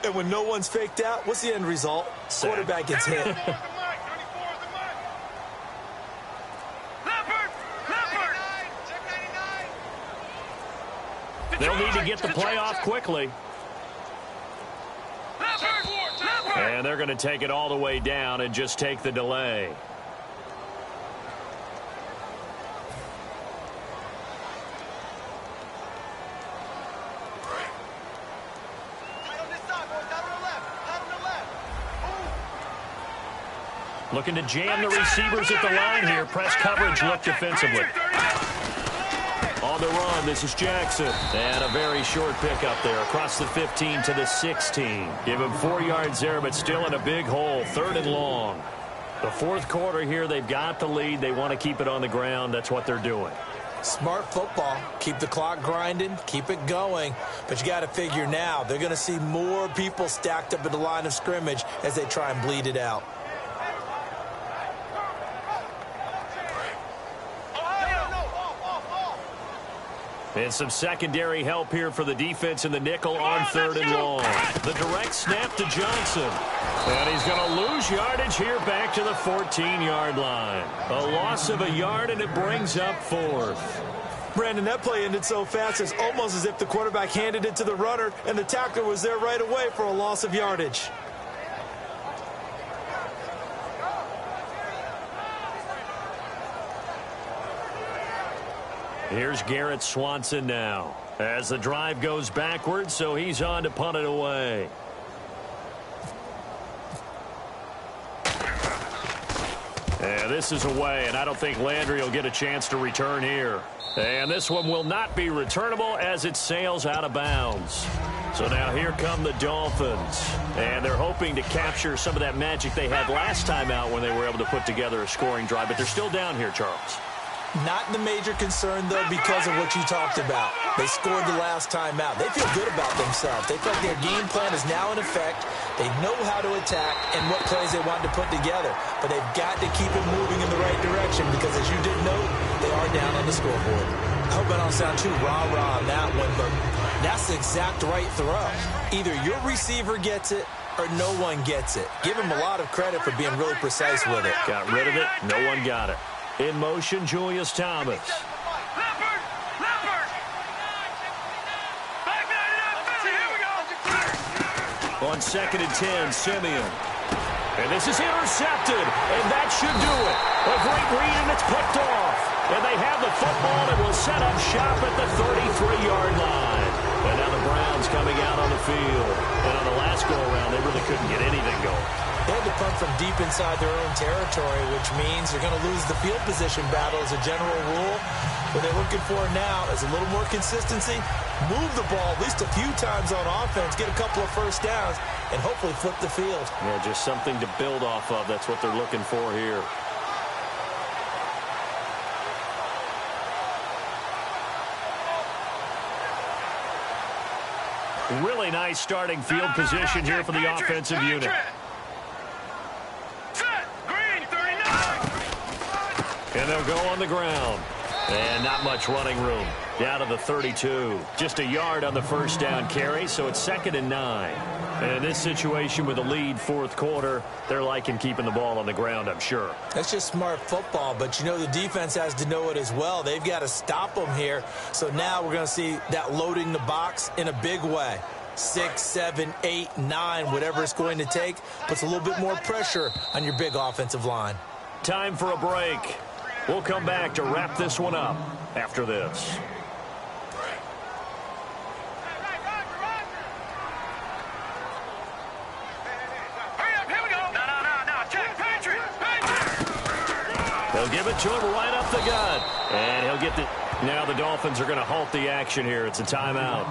And when no one's faked out, what's the end result? Quarterback gets hit. They'll need to get the play off quickly. And they're going to take it all the way down and just take the delay. Looking to jam the receivers at the line here. Press coverage look defensively. On the run, this is Jackson. And a very short pickup there across the 15 to the 16. Give him 4 yards there, but still in a big hole. 3rd and long. The fourth quarter here, they've got the lead. They want to keep it on the ground. That's what they're doing. Smart football. Keep the clock grinding. Keep it going. But you got to figure now, they're going to see more people stacked up at the line of scrimmage as they try and bleed it out. And some secondary help here for the defense in the nickel on 3rd and long. The direct snap to Johnson. And he's going to lose yardage here back to the 14-yard line. A loss of a yard, and it brings up 4th. Brandon, that play ended so fast, it's almost as if the quarterback handed it to the runner, and the tackler was there right away for a loss of yardage. Here's Garrett Swanson now as the drive goes backwards, so he's on to punt it away. And this is away, and I don't think Landry will get a chance to return here. And this one will not be returnable as it sails out of bounds. So now here come the Dolphins. And they're hoping to capture some of that magic they had last time out when they were able to put together a scoring drive. But they're still down here, Charles. Not the major concern, though, because of what you talked about. They scored the last time out. They feel good about themselves. They feel like their game plan is now in effect. They know how to attack and what plays they want to put together. But they've got to keep it moving in the right direction because, as you did note, they are down on the scoreboard. I hope I don't sound too rah-rah on that one, but that's the exact right throw. Either your receiver gets it or no one gets it. Give him a lot of credit for being really precise with it. Got rid of it. No one got it. In motion, Julius Thomas. On 2nd and 10, Simeon. And this is intercepted, and that should do it. A great read, and it's picked off. And they have the football and will set up shop at the 33-yard line. And now the Browns coming out on the field. And on the last go-around, they really couldn't get anything going. They had to punt from deep inside their own territory, which means they're going to lose the field position battle as a general rule. What they're looking for now is a little more consistency, move the ball at least a few times on offense, get a couple of first downs, and hopefully flip the field. Yeah, just something to build off of. That's what they're looking for here. Really nice starting field position here for the offensive unit. And they'll go on the ground. And not much running room. Down to the 32. Just a yard on the first down carry, so it's 2nd and 9. And in this situation with a lead fourth quarter, they're liking keeping the ball on the ground, I'm sure. That's just smart football, but you know the defense has to know it as well. They've got to stop them here. So now we're going to see that loading the box in a big way. 6, 7, 8, 9, whatever it's going to take, puts a little bit more pressure on your big offensive line. Time for a break. We'll come back to wrap this one up after this. They'll give it to him right up the gut. And he'll get the... Now the Dolphins are going to halt the action here. It's a timeout.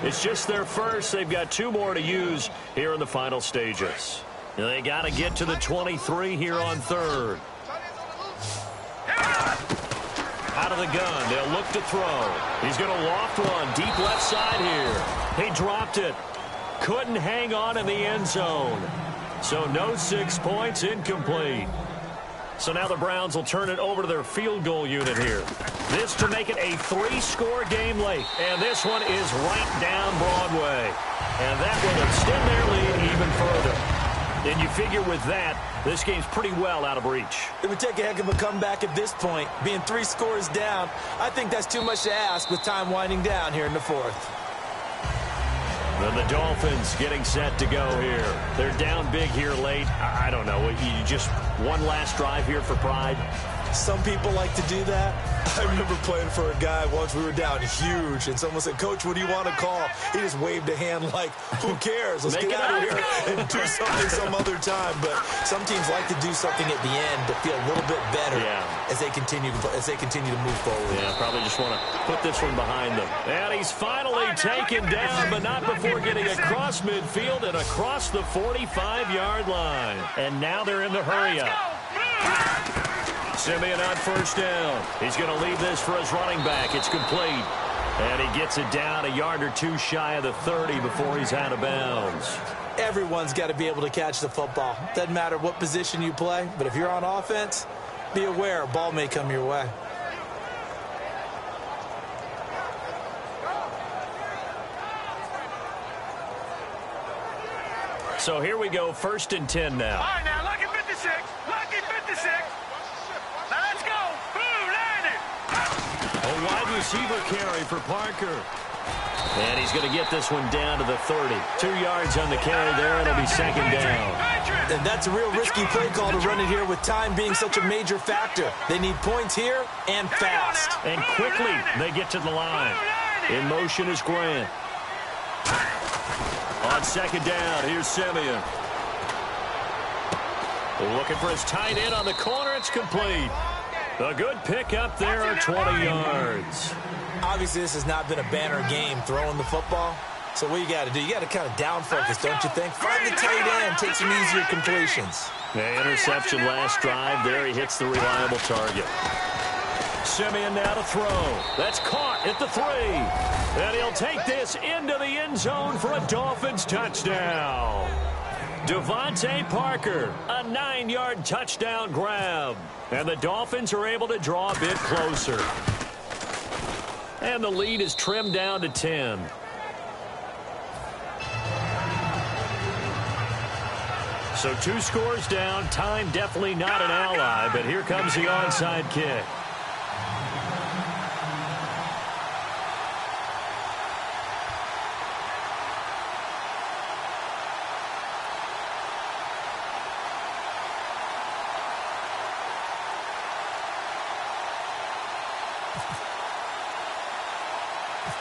It's just their first. They've got 2 more to use here in the final stages. They got to get to the 23 here on 3rd. Out of the gun. They'll look to throw. He's going to loft one deep left side here. He dropped it. Couldn't hang on in the end zone. So no 6 points, incomplete. So now the Browns will turn it over to their field goal unit here. This to make it a 3-score game late. And this one is right down Broadway. And that will extend their lead even further. And you figure with that, this game's pretty well out of reach. It would take a heck of a comeback at this point. Being 3 scores down, I think that's too much to ask with time winding down here in the 4th. Then the Dolphins getting set to go here. They're down big here late. I don't know. You just one last drive here for pride? Some people like to do that. I remember playing for a guy once. We were down huge, and someone said, "Coach, what do you want to call?" He just waved a hand like, "Who cares? Let's get out of here and do something some other time." But some teams like to do something at the end to feel a little bit better as they continue to move forward. Yeah, probably just want to put this one behind them. And he's finally taken down, but not before getting across midfield and across the 45-yard line. And now they're in the hurry-up. Simeon on first down. He's going to leave this for his running back. It's complete. And he gets it down a yard or two shy of the 30 before he's out of bounds. Everyone's got to be able to catch the football. Doesn't matter what position you play, but if you're on offense, be aware a ball may come your way. So here we go, 1st and 10 now. All right, now, lucky 56. Lucky 56. Now, let's go. Boom, landed. A wide receiver carry for Parker. And he's going to get this one down to the 30. 2 yards on the carry there, and it'll be 2nd down. And that's a real risky play call to run it here with time being such a major factor. They need points here and fast. And quickly they get to the line. In motion is Grant. On 2nd down, here's Simeon. Looking for his tight end on the corner. It's complete. A good pickup there at 20 yards. Obviously, this has not been a banner game throwing the football. So what you got to do, you got to kind of down focus, don't you think? Find the tight end, take some easier completions. The interception last drive there. He hits the reliable target. Simeon now to throw. That's caught at the 3. And he'll take this into the end zone for a Dolphins touchdown. Devontae Parker, a 9-yard touchdown grab. And the Dolphins are able to draw a bit closer. And the lead is trimmed down to 10. So 2 scores down. Time definitely not an ally, but here comes the onside kick.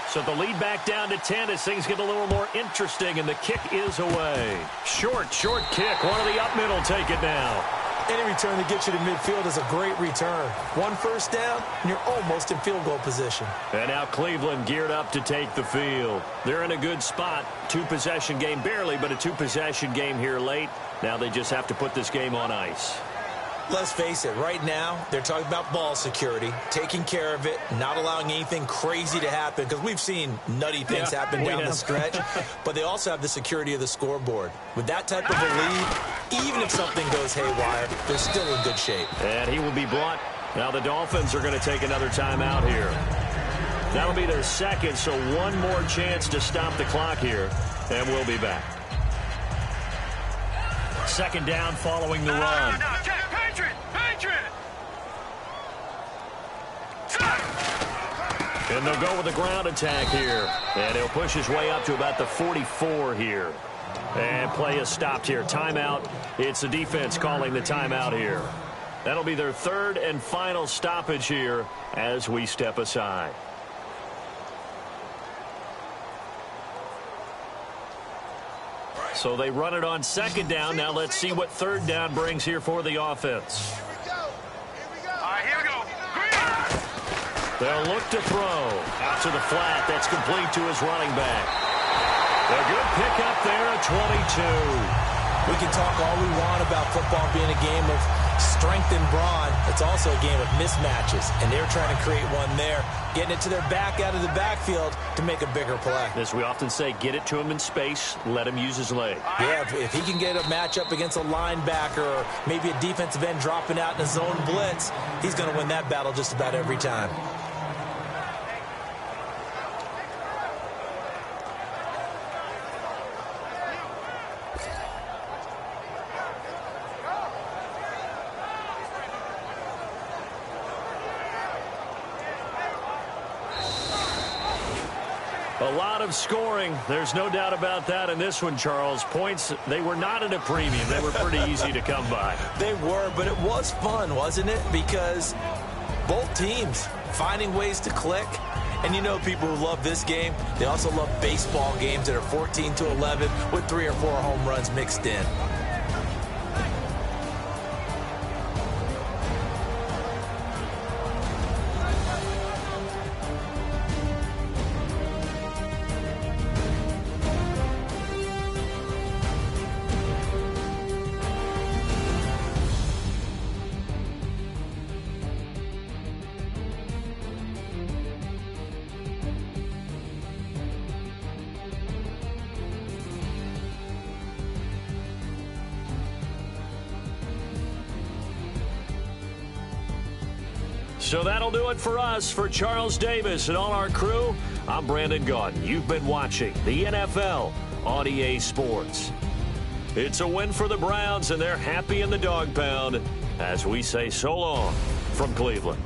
So the lead back down to 10 as things get a little more interesting, and the kick is away. Short kick. One of the up middle take it now. Any return that gets you to midfield is a great return. 1 first down, and you're almost in field goal position. And now Cleveland geared up to take the field. They're in a good spot. 2-possession game, barely, but a 2-possession game here late. Now they just have to put this game on ice. Let's face it, right now, they're talking about ball security, taking care of it, not allowing anything crazy to happen, because we've seen nutty things happen down the stretch, but they also have the security of the scoreboard. With that type of a lead, even if something goes haywire, they're still in good shape. And he will be blunt. Now the Dolphins are going to take another timeout here. That'll be their 2nd, so one more chance to stop the clock here, and we'll be back. 2nd down following the run. And they'll go with a ground attack here. And he'll push his way up to about the 44 here. And play is stopped here. Timeout. It's the defense calling the timeout here. That'll be their 3rd and final stoppage here as we step aside. So they run it on 2nd down. Now let's see what 3rd down brings here for the offense. They'll look to throw. Out to the flat. That's complete to his running back. A good pickup there at 22. We can talk all we want about football being a game of strength and brawn. It's also a game of mismatches, and they're trying to create one there, getting it to their back out of the backfield to make a bigger play. As we often say, get it to him in space, let him use his leg. Yeah, if he can get a matchup against a linebacker or maybe a defensive end dropping out in a zone blitz, he's going to win that battle just about every time. A lot of scoring. There's no doubt about that in this one, Charles. Points, they were not at a premium. They were pretty easy to come by. They were, but it was fun, wasn't it? Because both teams finding ways to click. And you know people who love this game, they also love baseball games that are 14-11 with 3 or 4 home runs mixed in. So that'll do it for us. For Charles Davis and all our crew, I'm Brandon Gaudin. You've been watching the NFL on EA Sports. It's a win for the Browns, and they're happy in the dog pound as we say so long from Cleveland.